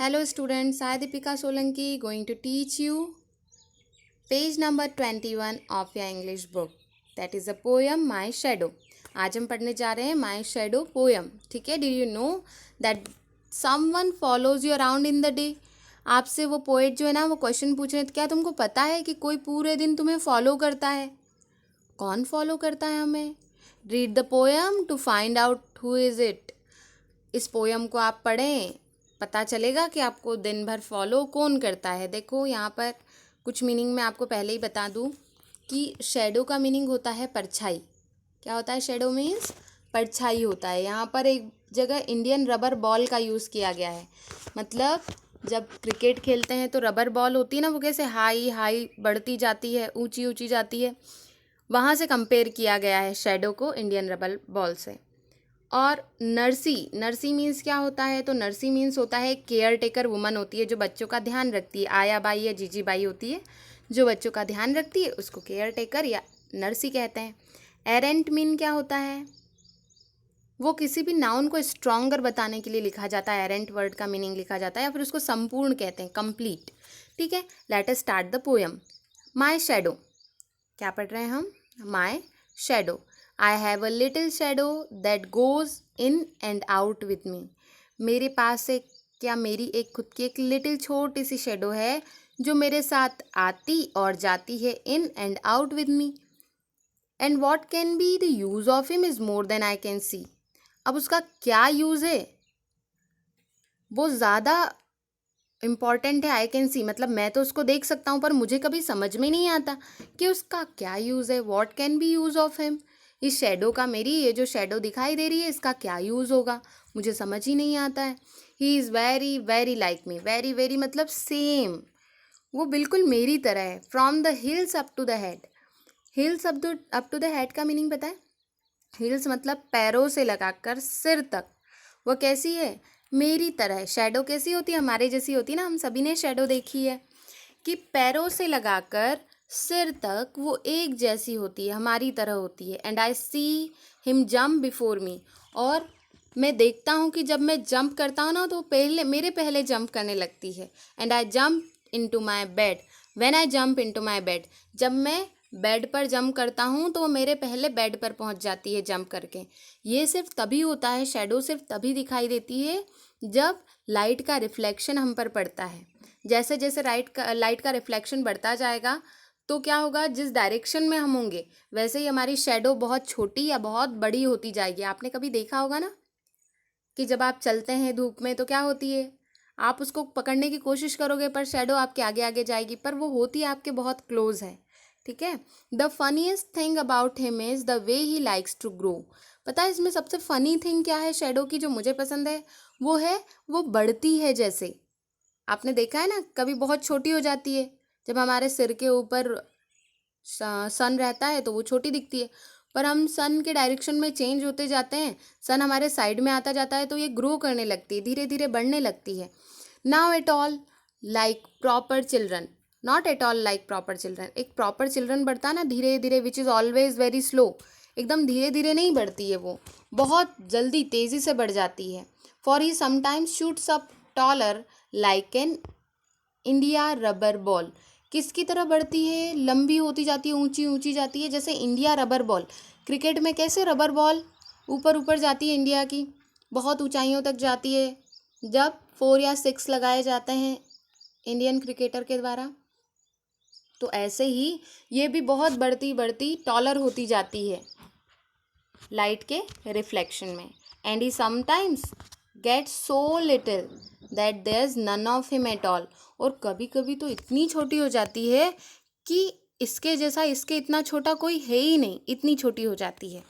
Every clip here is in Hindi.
Hello students, I Deepika Solanki going to teach you page number 21 of your English book. That is a poem My Shadow. आज हम पढ़ने जा रहे हैं My Shadow poem. ठीक है? Did you know that someone follows you around in the day? आपसे वो पोएट जो है ना वो क्वेश्चन पूछ रहे हैं, क्या तुमको पता है कि कोई पूरे दिन तुम्हें फॉलो करता है? कौन फॉलो करता है हमें? Read the poem to find out who is it. इस पोएम को आप पढ़ें, पता चलेगा कि आपको दिन भर फॉलो कौन करता है. देखो यहाँ पर कुछ मीनिंग मैं आपको पहले ही बता दूँ कि शैडो का मीनिंग होता है परछाई. क्या होता है? शैडो मीन्स परछाई होता है. यहाँ पर एक जगह इंडियन रबर बॉल का यूज़ किया गया है. मतलब जब क्रिकेट खेलते हैं तो रबर बॉल होती है ना, वो कैसे हाई हाई बढ़ती जाती है, ऊंची ऊंची जाती है, वहाँ से कंपेयर किया गया है शैडो को इंडियन रबर बॉल से. और नर्सी मीन्स क्या होता है? तो नर्सी मीन्स होता है केयर टेकर वुमन होती है जो बच्चों का ध्यान रखती है. आया बाई या जीजी बाई होती है जो बच्चों का ध्यान रखती है, उसको केयर टेकर या नर्सी कहते हैं. एरेंट मीन क्या होता है? वो किसी भी नाउन को स्ट्रॉन्गर बताने के लिए लिखा जाता है. एरेंट वर्ड का मीनिंग लिखा जाता है या फिर उसको संपूर्ण कहते हैं, कंप्लीट. ठीक है, let us start the poem. My shadow. क्या पढ़ रहे हैं हम? माई shadow. I have a little shadow that goes in and out with me. मेरे पास एक मेरी एक खुद की एक लिटिल छोटी सी शेडो है जो मेरे साथ आती और जाती है in and out with me. And what can be the use of him is more than I can see. अब उसका क्या यूज़ है वो ज़्यादा इम्पॉर्टेंट है. आई कैन सी मतलब मैं तो उसको देख सकता हूँ पर मुझे कभी समझ में नहीं आता कि उसका क्या यूज़ है. What can be use of him. इस शैडो का, मेरी ये जो शैडो दिखाई दे रही है, इसका क्या यूज़ होगा मुझे समझ ही नहीं आता है. He is very very like me. Very very मतलब सेम, वो बिल्कुल मेरी तरह है. From the heels up to the head. Heels up to the head का मीनिंग पता है? हिल्स मतलब पैरों से लगाकर सिर तक. वो कैसी है? मेरी तरह. शैडो कैसी होती है? हमारे जैसी होती है ना. हम सभी ने शैडो देखी है कि पैरों से लगाकर सिर तक वो एक जैसी होती है, हमारी तरह होती है. And I see him jump before me. और मैं देखता हूँ कि जब मैं जंप करता हूँ ना तो मेरे पहले जंप करने लगती है. And I jump into my bed. When I jump into my bed. जब मैं बेड पर जंप करता हूँ तो वो मेरे पहले बेड पर पहुँच जाती है जंप करके. ये सिर्फ तभी होता है, शैडो सिर्फ तभी दिखाई देती है जब लाइट का रिफ्लेक्शन हम पर पड़ता है. जैसे जैसे लाइट का रिफ्लेक्शन बढ़ता जाएगा तो क्या होगा, जिस डायरेक्शन में हम होंगे वैसे ही हमारी शैडो बहुत छोटी या बहुत बड़ी होती जाएगी. आपने कभी देखा होगा ना कि जब आप चलते हैं धूप में तो क्या होती है, आप उसको पकड़ने की कोशिश करोगे पर शैडो आपके आगे आगे जाएगी, पर वो होती है आपके बहुत क्लोज है. ठीक है. The funniest thing about him is the way he likes to grow. पता है इसमें सबसे फ़नी थिंग क्या है शैडो की जो मुझे पसंद है? वो है वो बढ़ती है. जैसे आपने देखा है ना, कभी बहुत छोटी हो जाती है, जब हमारे सिर के ऊपर सन रहता है तो वो छोटी दिखती है, पर हम सन के डायरेक्शन में चेंज होते जाते हैं, सन हमारे साइड में आता जाता है तो ये ग्रो करने लगती है, धीरे धीरे बढ़ने लगती है. Now at all like proper children. Not at all like proper children. एक प्रॉपर चिल्ड्रन बढ़ता ना धीरे धीरे, which is always very slow. एकदम धीरे धीरे नहीं बढ़ती है, वो बहुत जल्दी तेज़ी से बढ़ जाती है. For he sometimes shoots up taller like an India rubber ball. किसकी तरह बढ़ती है? लंबी होती जाती है, ऊंची ऊंची जाती है, जैसे इंडिया रबर बॉल. क्रिकेट में कैसे रबर बॉल ऊपर ऊपर जाती है इंडिया की, बहुत ऊंचाइयों तक जाती है जब 4 या 6 लगाए जाते हैं इंडियन क्रिकेटर के द्वारा. तो ऐसे ही ये भी बहुत बढ़ती बढ़ती टॉलर होती जाती है लाइट के रिफ्लेक्शन में. And he sometimes get so little that there is none of him at all. और कभी कभी तो इतनी छोटी हो जाती है कि इसके जैसा, इसके इतना छोटा कोई है ही नहीं, इतनी छोटी हो जाती है.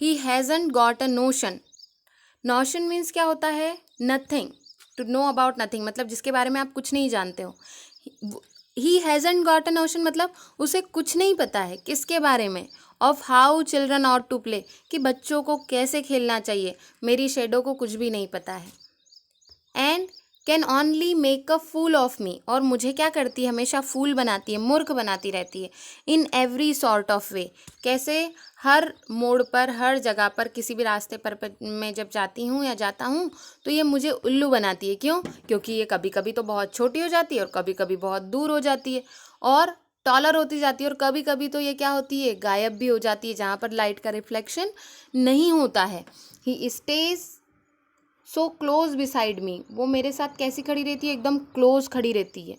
He hasn't got a notion. Notion means क्या होता है? Nothing. To know about nothing मतलब जिसके बारे में आप कुछ नहीं जानते हो. ही हैज़न्ट गॉट अ नोशन मतलब उसे कुछ नहीं पता है. किसके बारे में? Of how children ought to play, कि बच्चों को कैसे खेलना चाहिए. मेरी शैडो को कुछ भी नहीं पता है. And can only make a fool of me, और मुझे क्या करती है, हमेशा फूल बनाती है, मूर्ख बनाती रहती है। इन एवरी सॉर्ट ऑफ वे, कैसे, हर मोड़ पर, हर जगह पर, किसी भी रास्ते पर मैं जब जाती हूँ या जाता हूँ तो ये मुझे उल्लू बनाती है। क्यों? क्योंकि ये कभी कभी तो बहुत छोटी हो जाती है और कभी कभी बहुत दूर हो जाती है और टॉलर होती जाती है, और कभी कभी तो ये क्या होती है, गायब भी हो जाती है जहाँ पर लाइट का रिफ्लेक्शन नहीं होता है। He stays so close beside me, वो मेरे साथ कैसी खड़ी रहती है, एकदम क्लोज खड़ी रहती है।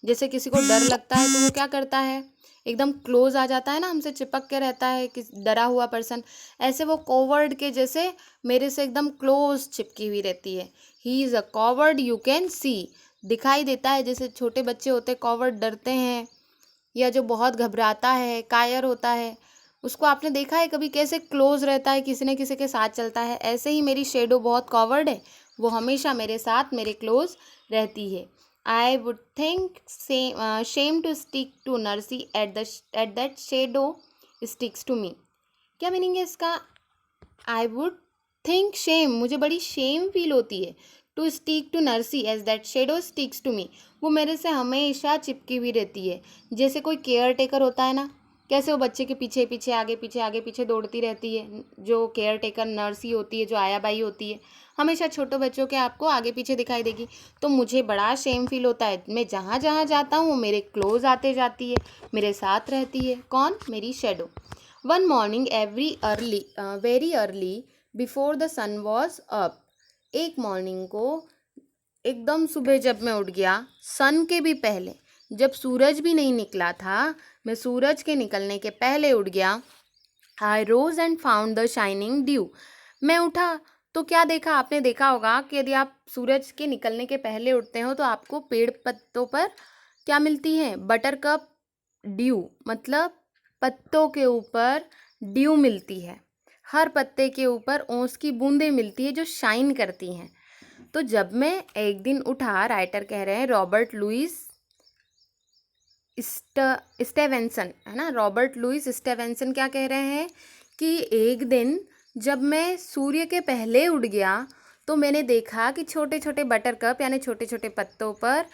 जैसे किसी को डर लगता है तो वो क्या करता है, एकदम क्लोज आ जाता है ना, हमसे चिपक के रहता है कि डरा हुआ पर्सन, ऐसे वो कॉवर्ड के जैसे मेरे से एकदम क्लोज चिपकी हुई रहती है। He is a coward you can see, दिखाई देता है, जैसे छोटे बच्चे होते हैं कॉवर्ड, डरते हैं, या जो बहुत घबराता है, कायर होता है, उसको आपने देखा है कभी कैसे क्लोज रहता है, किसी न किसी के साथ चलता है। ऐसे ही मेरी शेडो बहुत कॉवर्ड है, वो हमेशा मेरे साथ, मेरे क्लोज रहती है। I would think shame to stick to nursie at that shadow sticks to me. क्या मीनिंग है इसका? आई वुड थिंक शेम, मुझे बड़ी शेम फील होती है, to stick to nursie as that shadow sticks to me, वो मेरे से हमेशा चिपकी हुई रहती है। जैसे कोई केयर टेकर होता है ना, कैसे वो बच्चे के पीछे पीछे आगे पीछे दौड़ती रहती है, जो केयर टेकर नर्सी होती है, जो आया बाई होती है, हमेशा छोटे बच्चों के आपको आगे पीछे दिखाई देगी। तो मुझे बड़ा शेम फील होता है, मैं जहाँ जहाँ जाता हूँ मेरे क्लोज आते जाती है, मेरे साथ रहती है। कौन? मेरी shadow. One morning very early before the sun was up, एक मॉर्निंग को एकदम सुबह जब मैं उठ गया, सन के भी पहले, जब सूरज भी नहीं निकला था, मैं सूरज के निकलने के पहले उठ गया। I rose and found the shining dew, मैं उठा तो क्या देखा, आपने देखा होगा कि यदि आप सूरज के निकलने के पहले उठते हो तो आपको पेड़ पत्तों पर क्या मिलती है, बटर कप ड्यू, मतलब पत्तों के ऊपर ड्यू मिलती है, हर पत्ते के ऊपर ओस की बूंदें मिलती है जो शाइन करती हैं। तो जब मैं एक दिन उठा, राइटर कह रहे हैं रॉबर्ट लुइस स्टेवेंसन, है ना, रॉबर्ट लुइस स्टेवेंसन क्या कह रहे हैं कि एक दिन जब मैं सूर्य के पहले उठ गया तो मैंने देखा कि छोटे छोटे बटर कप यानी छोटे छोटे पत्तों पर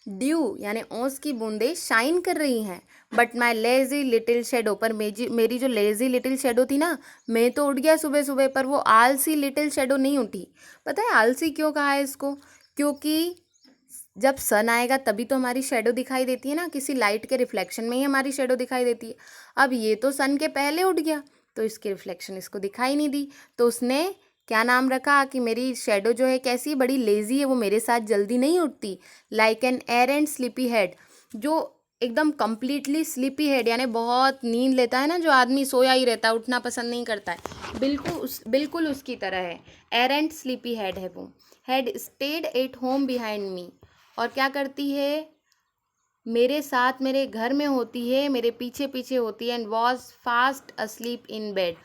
ड्यू यानी ओस की बूंदें शाइन कर रही हैं। But my lazy little shadow, पर मेरी जो लेजी लिटिल शेडो थी ना, मैं तो उठ गया सुबह सुबह, पर वो आलसी लिटिल शेडो नहीं उठी। पता है आलसी क्यों कहा है इसको? क्योंकि जब सन आएगा तभी तो हमारी शेडो दिखाई देती है ना, किसी लाइट के रिफ्लेक्शन में ही हमारी शेडो दिखाई देती है। अब ये तो सन के पहले उठ गया तो इसकी रिफ्लेक्शन इसको दिखाई नहीं दी, तो उसने क्या नाम रखा कि मेरी शेडो जो है कैसी, बड़ी लेजी है, वो मेरे साथ जल्दी नहीं उठती। Like an arrant sleepy head, जो एकदम कंप्लीटली स्लीपी हेड यानी बहुत नींद लेता है ना, जो आदमी सोया ही रहता है, उठना पसंद नहीं करता है, बिल्कुल उसकी तरह है। एरेंट स्लीपी हेड है वो। Had stayed at home behind me, और क्या करती है, मेरे साथ मेरे घर में होती है, मेरे पीछे पीछे होती है। And was fast asleep in bed,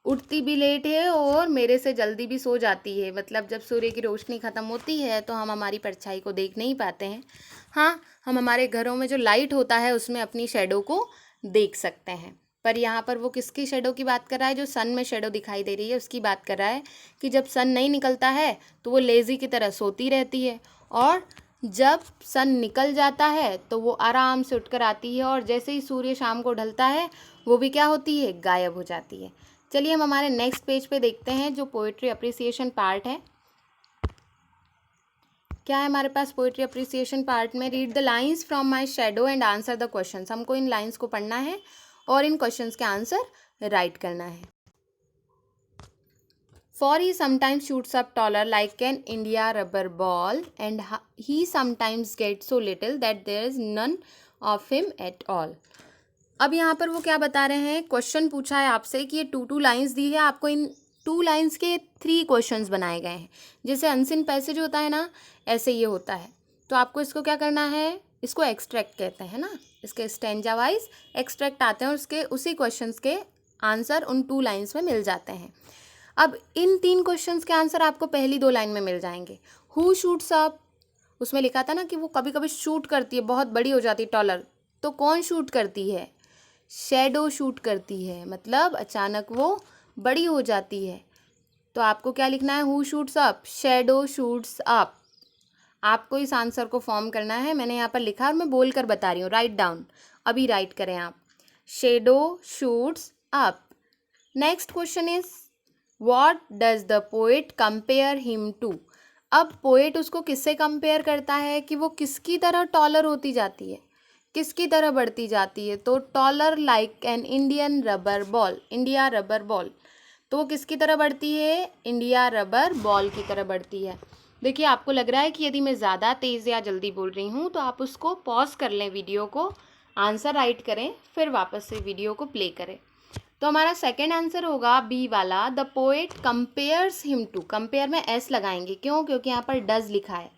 उठती भी लेट है और मेरे से जल्दी भी सो जाती है। मतलब जब सूर्य की रोशनी ख़त्म होती है तो हम हमारी परछाई को देख नहीं पाते हैं। हाँ, हम हमारे घरों में जो लाइट होता है उसमें अपनी शेडो को देख सकते हैं, पर यहाँ पर वो किसकी शेडो की बात कर रहा है, जो सन में शेडो दिखाई दे रही है उसकी बात कर रहा है कि जब सन नहीं निकलता है तो वो लेज़ी की तरह सोती रहती है, और जब सन निकल जाता है तो वो आराम से उठकर आती है, और जैसे ही सूर्य शाम को ढलता है वो भी क्या होती है, गायब हो जाती है। चलिए हम हमारे नेक्स्ट पेज पे देखते हैं जो पोइट्री अप्रिसिएशन पार्ट है। क्या है हमारे पास पोइट्री अप्रिसिएशन पार्ट में? Read the lines from my shadow and answer the questions, हमको इन लाइन्स को पढ़ना है और इन क्वेश्चंस के आंसर राइट करना है। For he sometimes shoots up taller like an India rubber ball, and he sometimes gets so little that there is none of him at all. अब यहाँ पर वो क्या बता रहे हैं, क्वेश्चन पूछा है आपसे कि ये 2 लाइन्स दी है, आपको इन 2 लाइन्स के 3 क्वेश्चंस बनाए गए हैं। जैसे अनसीन पैसेज होता है ना, ऐसे ये होता है। तो आपको इसको क्या करना है, इसको एक्सट्रैक्ट कहते हैं ना, इसके स्टेंजा वाइज एक्सट्रैक्ट आते हैं और उसके उसी क्वेश्चंस के आंसर उन 2 लाइन्स में मिल जाते हैं। अब इन 3 क्वेश्चंस के आंसर आपको पहली 2 लाइन में मिल जाएंगे। हु शूट्स अप, उसमें लिखा था ना कि वो कभी कभी शूट करती है, बहुत बड़ी हो जाती है, टॉलर, तो कौन शूट करती है, शेडो शूट करती है, मतलब अचानक वो बड़ी हो जाती है। तो आपको क्या लिखना है, who shoots up, shadow shoots up. आपको इस आंसर को फॉर्म करना है। मैंने यहाँ पर लिखा और मैं बोल कर बता रही हूँ, राइट डाउन, अभी राइट करें आप। Shadow shoots up. Next question is what does the poet compare him to. अब पोएट उसको किससे कंपेयर करता है कि वो किसकी तरह टॉलर होती जाती है, किसकी तरह बढ़ती जाती है। तो taller like an Indian rubber ball, India rubber ball. तो वो किसकी तरह बढ़ती है, इंडिया रबर बॉल की तरह बढ़ती है। देखिए आपको लग रहा है कि यदि मैं ज़्यादा तेज़ या जल्दी बोल रही हूँ तो आप उसको पॉज कर लें वीडियो को, आंसर राइट करें, फिर वापस से वीडियो को प्ले करें। तो हमारा सेकंड आंसर होगा बी वाला, the poet compares him to. Compare में एस लगाएंगे, क्यों, क्योंकि यहाँ पर डज लिखा है।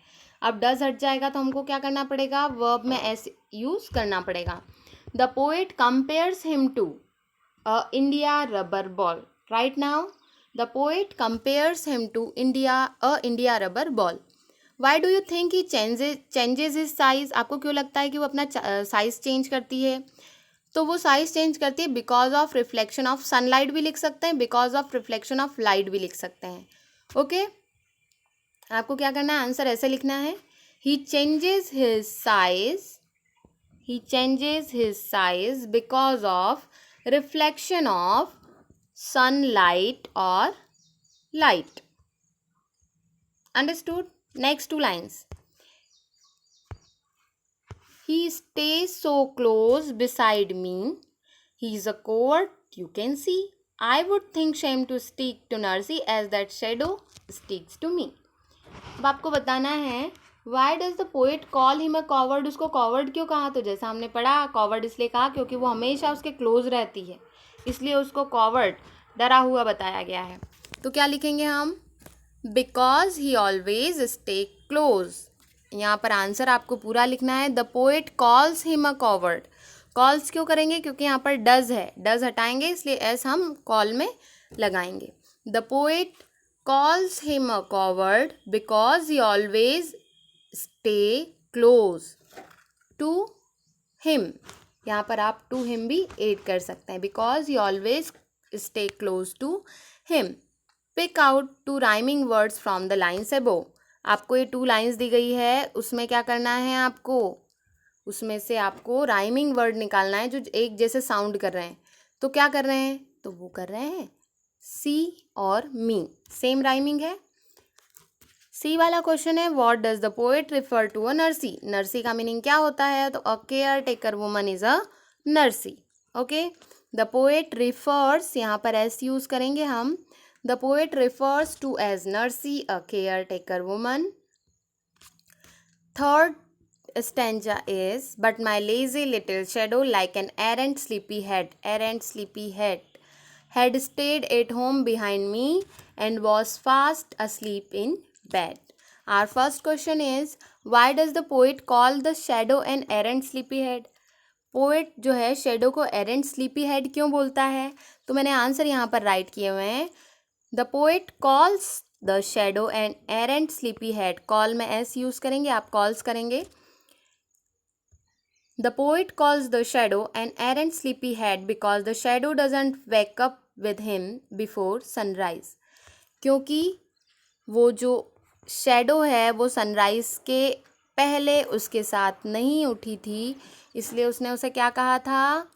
अब डज हट जाएगा तो हमको क्या करना पड़ेगा, वर्ब में एस यूज़ करना पड़ेगा। The poet compares him to a India rubber ball. Right now the poet compares him to India rubber ball. Why do you think he changes his size. आपको क्यों लगता है कि वो अपना साइज चेंज करती है। तो वो साइज चेंज करती है because of reflection of sunlight भी लिख सकते हैं, because of reflection of light भी लिख सकते हैं। ओके आपको क्या करना है, आंसर ऐसे लिखना है, he changes his size because of reflection of sunlight और light. Understood. Next two lines, he stays so close beside me. He is a coward, you can see. I would think shame to stick to Narsi as that shadow sticks to me. अब आपको बताना है why does the poet call him a coward। उसको coward क्यों कहा, तो जैसा हमने पढ़ा coward इसलिए कहा क्योंकि वो हमेशा उसके क्लोज रहती है, इसलिए उसको coward डरा हुआ बताया गया है। तो क्या लिखेंगे हम, because he always stay close। यहाँ पर आंसर आपको पूरा लिखना है, the poet calls him a coward. Calls क्यों करेंगे, क्योंकि यहाँ पर डज है, डज हटाएंगे इसलिए एस हम कॉल में लगाएंगे। The poet calls him a coward because he always stay close to him. यहाँ पर आप टू हिम भी ऐड कर सकते हैं, because he always stay close to him. Pick out two rhyming words from the lines above. आपको ये 2 लाइन्स दी गई है, उसमें क्या करना है आपको, उसमें से आपको राइमिंग वर्ड निकालना है जो एक जैसे साउंड कर रहे हैं। तो क्या कर रहे हैं, तो वो कर रहे हैं सी और मी, सेम राइमिंग है। सी वाला क्वेश्चन है what does the poet refer to a nursie. Nursie का मीनिंग क्या होता है, तो a care taker woman is a nursie. Okay the poet refers, यहाँ पर एस यूज करेंगे हम। The poet refers to as Nursi, a caretaker woman. Third stanza is, but my lazy little shadow like an errant sleepy head had stayed at home behind me and was fast asleep in bed. Our first question is, why does the poet call the shadow an errant sleepy head? Poet जो है शेडो को एरेंट स्लीपी हेड क्यों बोलता है, तो मैंने आंसर यहाँ पर राइट किए हुए हैं। The poet calls the shadow and arrant sleepy head. Call में एस यूज करेंगे, आप कॉल्स करेंगे। The poet calls the shadow and arrant sleepy head because the shadow doesn't wake up with him before sunrise. क्योंकि वो जो शेडो है वो सनराइज के पहले उसके साथ नहीं उठी थी, इसलिए उसने उसे क्या कहा था,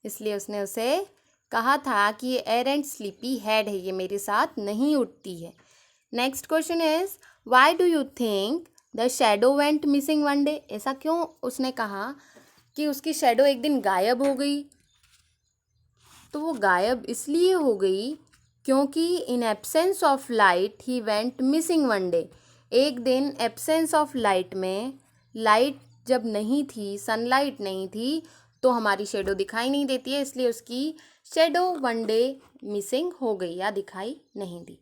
इसलिए उसने उसे कहा था कि ये एरेंट स्लीपी हेड है, ये मेरे साथ नहीं उठती है। Next question is, why do you think the shadow went missing one day. ऐसा क्यों उसने कहा कि उसकी शेडो एक दिन गायब हो गई, तो वो गायब इसलिए हो गई क्योंकि in absence of light he went missing one day. एक दिन एब्सेंस ऑफ लाइट में, लाइट जब नहीं थी, सनलाइट नहीं थी, तो हमारी शेडो दिखाई नहीं देती है, इसलिए उसकी शेडो वन डे मिसिंग हो गई या दिखाई नहीं दी।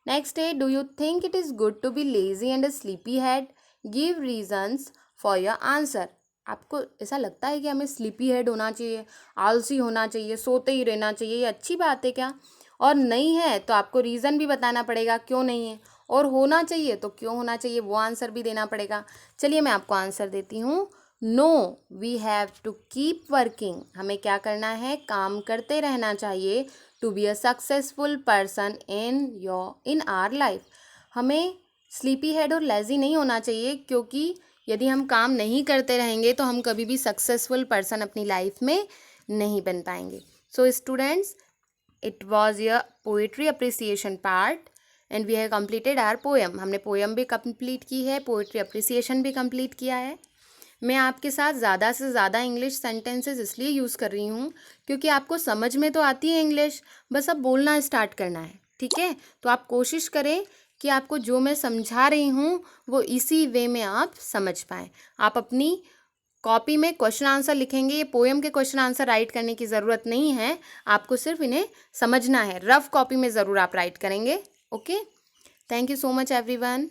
नेक्स्ट है, do you think it is good to be lazy and a sleepy head. Give reasons for your answer. आपको ऐसा लगता है कि हमें स्लीपी हेड होना चाहिए, आलसी होना चाहिए, सोते ही रहना चाहिए, ये अच्छी बात है क्या? और नहीं है तो आपको रीज़न भी बताना पड़ेगा क्यों नहीं है, और होना चाहिए तो क्यों होना चाहिए, वो आंसर भी देना पड़ेगा। चलिए मैं आपको आंसर देती हूँ। No, we have to keep working. हमें क्या करना है, काम करते रहना चाहिए। To be a successful person in our life. हमें स्लीपी हेड और लेज़ी नहीं होना चाहिए, क्योंकि यदि हम काम नहीं करते रहेंगे तो हम कभी भी सक्सेसफुल पर्सन अपनी लाइफ में नहीं बन पाएंगे. So students, it was your poetry appreciation part and we have completed our poem. हमने पोएम भी कंप्लीट की है, पोइट्री अप्रिसिएशन भी कंप्लीट किया है. मैं आपके साथ ज़्यादा से ज़्यादा इंग्लिश सेंटेंसेस इसलिए यूज़ कर रही हूँ क्योंकि आपको समझ में तो आती है इंग्लिश, बस अब बोलना स्टार्ट करना है. ठीक है, तो आप कोशिश करें कि आपको जो मैं समझा रही हूँ वो इसी वे में आप समझ पाएँ. आप अपनी कॉपी में क्वेश्चन आंसर लिखेंगे. ये पोएम के क्वेश्चन आंसर राइट करने की ज़रूरत नहीं है, आपको सिर्फ इन्हें समझना है. रफ कॉपी में ज़रूर आप राइट करेंगे. Okay, thank you so much everyone.